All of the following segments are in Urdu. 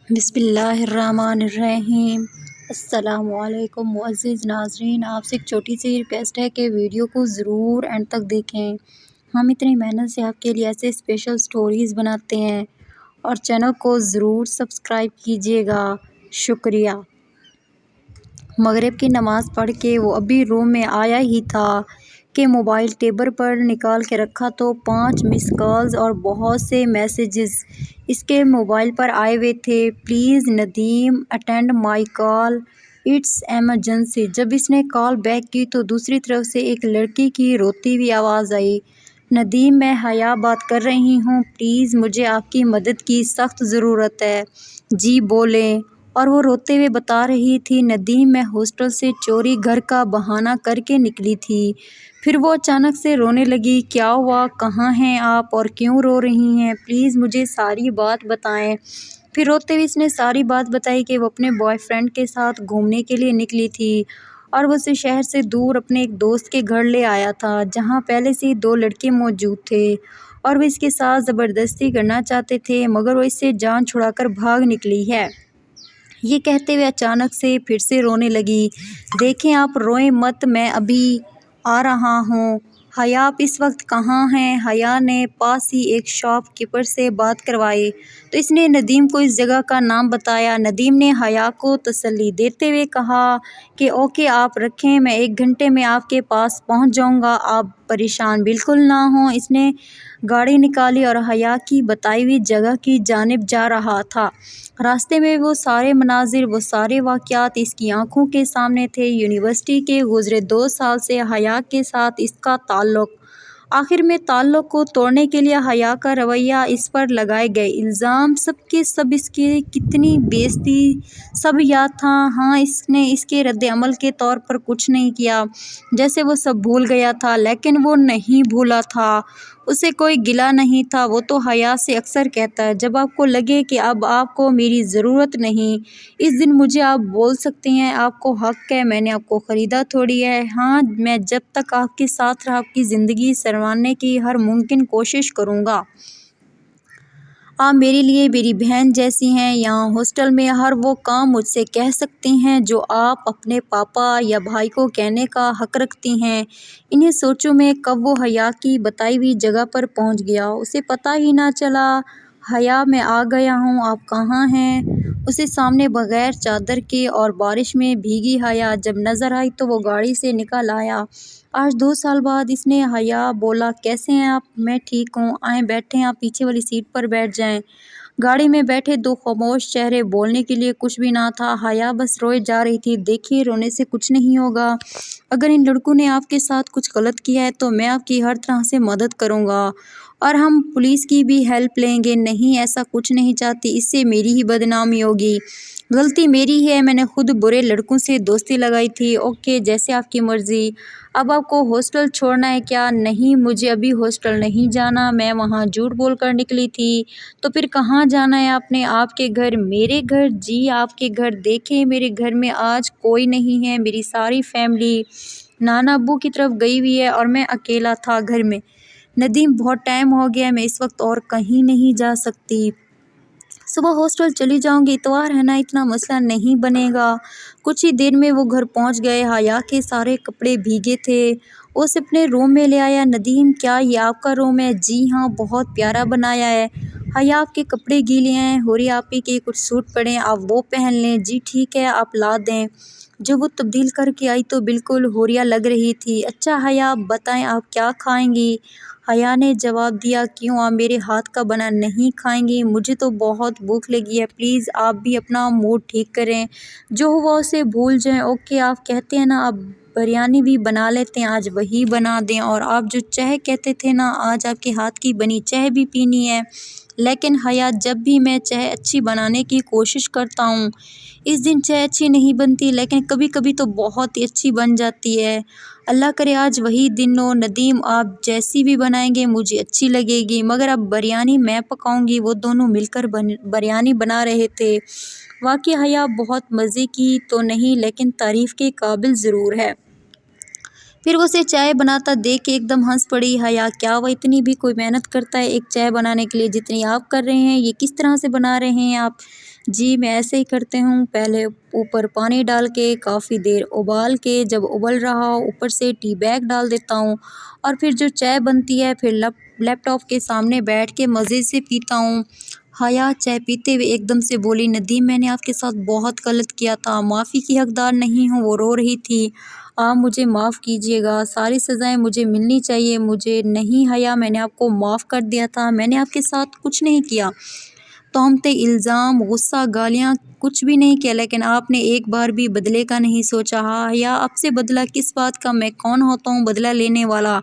بسم اللہ الرحمن الرحیم۔ السلام علیکم معزز ناظرین، آپ سے ایک چھوٹی سی ریکویسٹ ہے کہ ویڈیو کو ضرور اینڈ تک دیکھیں۔ ہم اتنی محنت سے آپ کے لیے ایسے اسپیشل سٹوریز بناتے ہیں اور چینل کو ضرور سبسکرائب کیجیے گا، شکریہ۔ مغرب کی نماز پڑھ کے وہ ابھی روم میں آیا ہی تھا کہ موبائل ٹیبل پر نکال کے رکھا تو 5 مس کالز اور بہت سے میسیجز اس کے موبائل پر آئے ہوئے تھے۔ Please Nadeem attend my call, it's emergency. جب اس نے کال بیک کی تو دوسری طرف سے ایک لڑکی کی روتی ہوئی آواز آئی، ندیم میں حیا بات کر رہی ہوں، پلیز مجھے آپ کی مدد کی سخت ضرورت ہے۔ جی بولیں۔ اور وہ روتے ہوئے بتا رہی تھی، ندیم میں ہاسٹل سے چوری گھر کا بہانہ کر کے نکلی تھی۔ پھر وہ اچانک سے رونے لگی، کیا ہوا، کہاں ہیں آپ اور کیوں رو رہی ہیں، پلیز مجھے ساری بات بتائیں۔ پھر روتے ہوئے اس نے ساری بات بتائی کہ وہ اپنے بوائے فرینڈ کے ساتھ گھومنے کے لیے نکلی تھی اور وہ اسے شہر سے دور اپنے ایک دوست کے گھر لے آیا تھا جہاں پہلے سے ہی 2 لڑکے موجود تھے اور وہ اس کے ساتھ زبردستی کرنا چاہتے تھے، مگر وہ اس سے جان چھڑا کر بھاگ نکلی ہے۔ یہ کہتے ہوئے اچانک سے پھر سے رونے لگی۔ دیکھیں آپ روئیں مت، میں ابھی آ رہا ہوں۔ حیا آپ اس وقت کہاں ہیں؟ حیا نے پاس ہی ایک شاپ کیپر سے بات کروائی تو اس نے ندیم کو اس جگہ کا نام بتایا۔ ندیم نے حیا کو تسلی دیتے ہوئے کہا کہ اوکے آپ رکھیں، میں 1 گھنٹے میں آپ کے پاس پہنچ جاؤں گا، آپ پریشان بالکل نہ ہوں۔ اس نے گاڑی نکالی اور حیا کی بتائی ہوئی جگہ کی جانب جا رہا تھا۔ راستے میں وہ سارے مناظر، وہ سارے واقعات اس کی آنکھوں کے سامنے تھے۔ یونیورسٹی کے گزرے 2 سال سے حیا کے ساتھ اس کا تعلق، آخر میں تعلق کو توڑنے کے لیے حیا کا رویہ، اس پر لگائے گئے الزام، سب کے سب اس کی کتنی بے عزتی سب یاد تھا۔ ہاں اس نے اس کے رد عمل کے طور پر کچھ نہیں کیا، جیسے وہ سب بھول گیا تھا، لیکن وہ نہیں بھولا تھا، اسے کوئی گلہ نہیں تھا۔ وہ تو حیا سے اکثر کہتا ہے، جب آپ کو لگے کہ اب آپ کو میری ضرورت نہیں، اس دن مجھے آپ بول سکتے ہیں، آپ کو حق ہے، میں نے آپ کو خریدا تھوڑی ہے۔ ہاں میں جب تک آپ کے ساتھ رہا آپ کی زندگی سنوارنے کی ہر ممکن کوشش کروں گا۔ آپ میرے لیے میری بہن جیسی ہیں۔ یہاں ہاسٹل میں ہر وہ کام مجھ سے کہہ سکتے ہیں جو آپ اپنے پاپا یا بھائی کو کہنے کا حق رکھتی ہیں۔ انہیں سوچوں میں کب وہ حیا کی بتائی ہوئی جگہ پر پہنچ گیا، اسے پتہ ہی نہ چلا۔ حیا میں آ گیا ہوں، آپ کہاں ہیں؟ اسے سامنے بغیر چادر کے اور بارش میں بھیگی حیا جب نظر آئی تو وہ گاڑی سے نکل آیا۔ آج 2 سال بعد اس نے حیا بولا، کیسے ہیں آپ؟ میں ٹھیک ہوں، آئیں بیٹھیں، آپ پیچھے والی سیٹ پر بیٹھ جائیں۔ گاڑی میں بیٹھے 2 خاموش چہرے، بولنے کے لیے کچھ بھی نہ تھا۔ حیا بس روئے جا رہی تھی۔ دیکھیے رونے سے کچھ نہیں ہوگا، اگر ان لڑکوں نے آپ کے ساتھ کچھ غلط کیا ہے تو میں آپ کی ہر طرح سے مدد کروں گا اور ہم پولیس کی بھی ہیلپ لیں گے۔ نہیں ایسا کچھ نہیں چاہتی، اس سے میری ہی بدنامی ہوگی، غلطی میری ہے، میں نے خود برے لڑکوں سے دوستی لگائی تھی۔ اوکے جیسے آپ کی مرضی۔ اب آپ کو ہاسٹل چھوڑنا ہے کیا؟ نہیں مجھے ابھی ہاسٹل نہیں جانا، میں وہاں جھوٹ بول کر نکلی تھی۔ تو پھر کہاں جانا ہے آپ نے؟ آپ کے گھر؟ میرے گھر؟ جی آپ کے گھر۔ دیکھیں میرے گھر میں آج کوئی نہیں ہے، میری ساری فیملی نانا ابو کی طرف گئی ہوئی ہے اور میں اکیلا تھا گھر میں۔ ندیم بہت ٹائم ہو گیا، میں اس وقت اور کہیں نہیں جا سکتی، صبح ہاسٹل چلی جاؤں گی، اتوار ہے نا، اتنا مسئلہ نہیں بنے گا۔ کچھ ہی دیر میں وہ گھر پہنچ گئے۔ حیا کے سارے کپڑے بھیگے تھے، وہ اسے اپنے روم میں لے آیا۔ ندیم کیا یہ آپ کا روم ہے؟ جی ہاں بہت پیارا بنایا ہے۔ حیا آپ کے کپڑے گیلے ہیں، ہوری آپی کے کچھ سوٹ پڑے، آپ وہ پہن لیں۔ جی ٹھیک ہے آپ لا دیں۔ جب وہ تبدیل کر کے آئی تو بالکل حوریہ لگ رہی تھی۔ اچھا حیا بتائیں آپ کیا کھائیں گی؟ حیا نے جواب دیا، کیوں آپ میرے ہاتھ کا بنا نہیں کھائیں گی؟ مجھے تو بہت بھوک لگی ہے، پلیز آپ بھی اپنا موڈ ٹھیک کریں، جو ہوا اسے بھول جائیں۔ اوکے آپ کہتے ہیں نا آپ بریانی بھی بنا لیتے ہیں، آج وہی بنا دیں، اور آپ جو چائے کہتے تھے نا، آج آپ کے ہاتھ کی بنی چائے بھی پینی ہے۔ لیکن حیا جب بھی میں چائے اچھی بنانے کی کوشش کرتا ہوں، اس دن چائے اچھی نہیں بنتی، لیکن کبھی کبھی تو بہت ہی اچھی بن جاتی ہے، اللہ کرے آج وہی دن ہو۔ ندیم آپ جیسی بھی بنائیں گے مجھے اچھی لگے گی، مگر اب بریانی میں پکاؤں گی۔ وہ دونوں مل کر بریانی بنا رہے تھے۔ واقعی حیا بہت مزے کی تو نہیں، لیکن تعریف کے قابل ضرور ہے۔ پھر اسے چائے بناتا دیکھ کے ایک دم ہنس پڑی۔ حیا کیا وہ اتنی بھی کوئی محنت کرتا ہے ایک چائے بنانے کے لیے جتنی آپ کر رہے ہیں؟ یہ کس طرح سے بنا رہے ہیں آپ؟ جی میں ایسے ہی کرتے ہوں، پہلے اوپر پانی ڈال کے کافی دیر ابال کے جب ابل رہا ہو اوپر سے ٹی بیگ ڈال دیتا ہوں اور پھر جو چائے بنتی ہے پھر لیپ ٹاپ کے سامنے بیٹھ کے مزے سے پیتا ہوں۔ حیا چائے پیتے ہوئے ایک دم سے بولی، ندیم میں نے آپ کے ساتھ بہت غلط کیا تھا، معافی کی حقدار نہیں ہوں۔ وہ رو رہی تھی۔ آپ مجھے معاف کیجیے گا، ساری سزائیں مجھے ملنی چاہیے۔ مجھے نہیں حیا، میں نے آپ کو معاف کر دیا تھا، میں نے آپ کے ساتھ کچھ نہیں کیا، تہمتیں، الزام، غصہ، گالیاں کچھ بھی نہیں کیا، لیکن آپ نے ایک بار بھی بدلے کا نہیں سوچا۔ حیا آپ سے بدلہ کس بات کا؟ میں کون ہوتا ہوں بدلہ لینے والا؟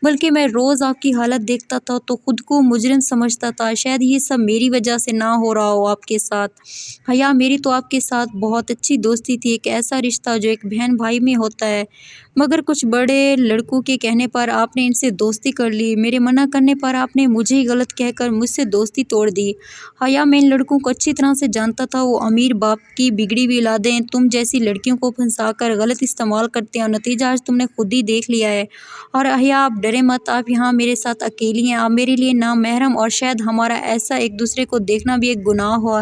بلکہ میں روز آپ کی حالت دیکھتا تھا تو خود کو مجرم سمجھتا تھا۔ شاید یہ سب میری وجہ سے نہ ہو رہا ہو آپ کے ساتھ۔ حیا میری تو آپ کے ساتھ بہت اچھی دوستی تھی، ایک ایسا رشتہ جو ایک بہن بھائی میں ہوتا ہے، مگر کچھ بڑے لڑکوں کے کہنے پر آپ نے ان سے دوستی کر لی، میرے منع کرنے پر آپ نے مجھے ہی غلط کہہ کر مجھ سے دوستی توڑ دی۔ حیا میں ان لڑکوں کو اچھی طرح سے جانتا تھا، وہ امیر باپ کی بگڑی ہوئی اولادیں تم جیسی لڑکیوں کو پھنسا کر غلط استعمال کرتے ہیں اور نتیجہ آج تم نے خود ہی دیکھ لیا ہے۔ اور حیا آپ ڈرے مت، آپ یہاں میرے ساتھ اکیلی ہیں، آپ میرے لیے نامحرم، اور شاید ہمارا ایسا ایک دوسرے کو دیکھنا بھی ایک گناہ ہوا،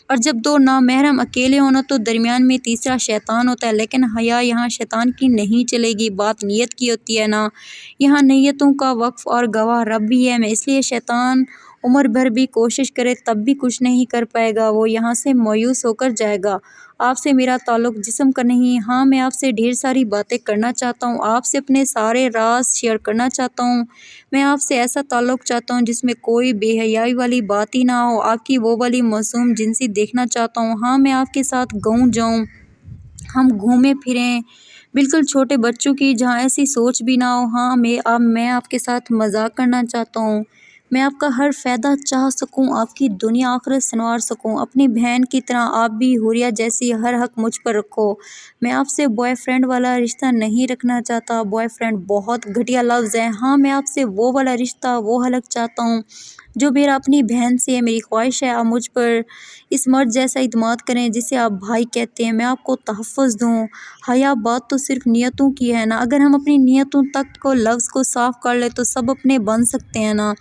اور جب دو نامحرم اکیلے ہونا تو درمیان میں تیسرا شیطان ہوتا ہے۔ لیکن حیا یہاں شیطان کی نہیں چلے گی، بات نیت کی ہوتی ہے نا، یہاں نیتوں کا وقف اور گواہ رب بھی ہے، میں اس لیے شیطان عمر بھر بھی کوشش کرے تب بھی کچھ نہیں کر پائے گا، وہ یہاں سے مایوس ہو کر جائے گا۔ آپ سے میرا تعلق جسم کا نہیں، ہاں میں آپ سے ڈھیر ساری باتیں کرنا چاہتا ہوں، آپ سے اپنے سارے راز شیئر کرنا چاہتا ہوں، میں آپ سے ایسا تعلق چاہتا ہوں جس میں کوئی بے حیائی والی بات ہی نہ ہو، آپ کی وہ والی معصوم جنسی دیکھنا چاہتا ہوں، ہاں میں آپ کے ساتھ گاؤں جاؤں، ہم گھومیں پھریں بالکل چھوٹے بچوں کی، جہاں ایسی سوچ بھی نہ ہو، ہاں میں آپ کے ساتھ مذاق کرنا چاہتا ہوں، میں آپ کا ہر فائدہ چاہ سکوں، آپ کی دنیا آخرت سنوار سکوں، اپنی بہن کی طرح آپ بھی حوریہ جیسی ہر حق مجھ پر رکھو، میں آپ سے بوائے فرینڈ والا رشتہ نہیں رکھنا چاہتا، بوائے فرینڈ بہت گھٹیا لفظ ہے، ہاں میں آپ سے وہ والا رشتہ، وہ حلق چاہتا ہوں جو میرا اپنی بہن سے ہے، میری خواہش ہے آپ مجھ پر اس مرد جیسا اعتماد کریں جسے آپ بھائی کہتے ہیں، میں آپ کو تحفظ دوں۔ حیا بات تو صرف نیتوں کی ہے نا، اگر ہم اپنی نیتوں تک کو لفظ کو صاف کر لیں تو سب اپنے بن سکتے ہیں نا،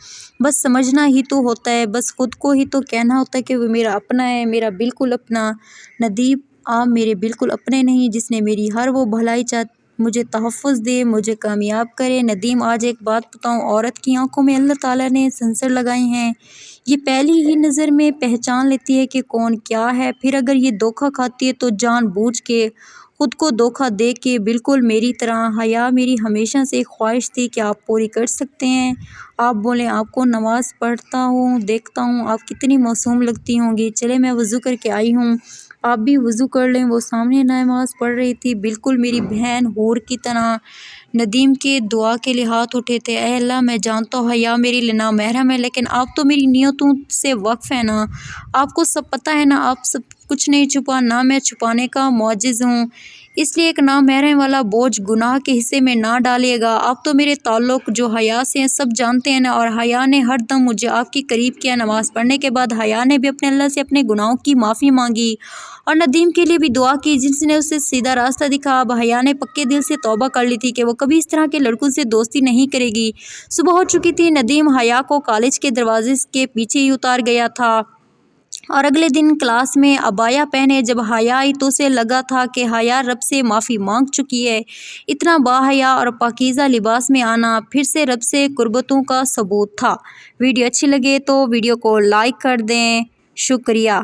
بس سمجھنا ہی تو ہوتا ہے، بس خود کو ہی تو کہنا ہوتا ہے کہ وہ میرا اپنا ہے، میرا بالکل اپنا۔ ندیم آپ میرے بالکل اپنے نہیں، جس نے میری ہر وہ بھلائی مجھے تحفظ دے، مجھے کامیاب کرے۔ ندیم آج ایک بات بتاؤں، عورت کی آنکھوں میں اللہ تعالیٰ نے سینسر لگائے ہیں، یہ پہلی ہی نظر میں پہچان لیتی ہے کہ کون کیا ہے، پھر اگر یہ دھوکہ کھاتی ہے تو جان بوجھ کے خود کو دھوکہ دے کے، بالکل میری طرح۔ حیا میری ہمیشہ سے ایک خواہش تھی کہ آپ پوری کر سکتے ہیں، آپ بولیں آپ کو نماز پڑھتا ہوں دیکھتا ہوں آپ کتنی معصوم لگتی ہوں گی، چلے میں وضو کر کے آئی ہوں، آپ بھی وضو کر لیں۔ وہ سامنے نماز پڑھ رہی تھی بالکل میری بہن حور کی طرح، ندیم کے دعا کے لیے ہاتھ اٹھے تھے، اے اللہ میں جانتا ہوں حیا میری لیے نامحرم ہے، لیکن آپ تو میری نیتوں سے واقف ہیں نا، آپ کو سب پتہ ہے نا، آپ سب کچھ نہیں چھپا، نہ میں چھپانے کا معجز ہوں، اس لیے ایک نامحرم والا بوجھ گناہ کے حصے میں نہ ڈالیے گا، آپ تو میرے تعلق جو حیا سے ہیں سب جانتے ہیں نا، اور حیا نے ہر دم مجھے آپ کی قریب کیا، نماز پڑھنے کے بعد حیا نے بھی اپنے اللہ سے اپنے گناہوں کی معافی مانگی اور ندیم کے لیے بھی دعا کی جس نے اسے سیدھا راستہ دکھا۔ اب حیا نے پکے دل سے توبہ کر لی تھی کہ وہ کبھی اس طرح کے لڑکوں سے دوستی نہیں کرے گی۔ صبح ہو چکی تھی، ندیم حیا کو کالج کے دروازے کے پیچھے ہی اتار گیا تھا اور اگلے دن کلاس میں عبایا پہنے جب حیا آئی تو اسے لگا تھا کہ حیا رب سے معافی مانگ چکی ہے، اتنا باحیا اور پاکیزہ لباس میں آنا پھر سے رب سے قربتوں کا ثبوت تھا۔ ویڈیو اچھی لگے تو ویڈیو کو لائک کر دیں، شکریہ۔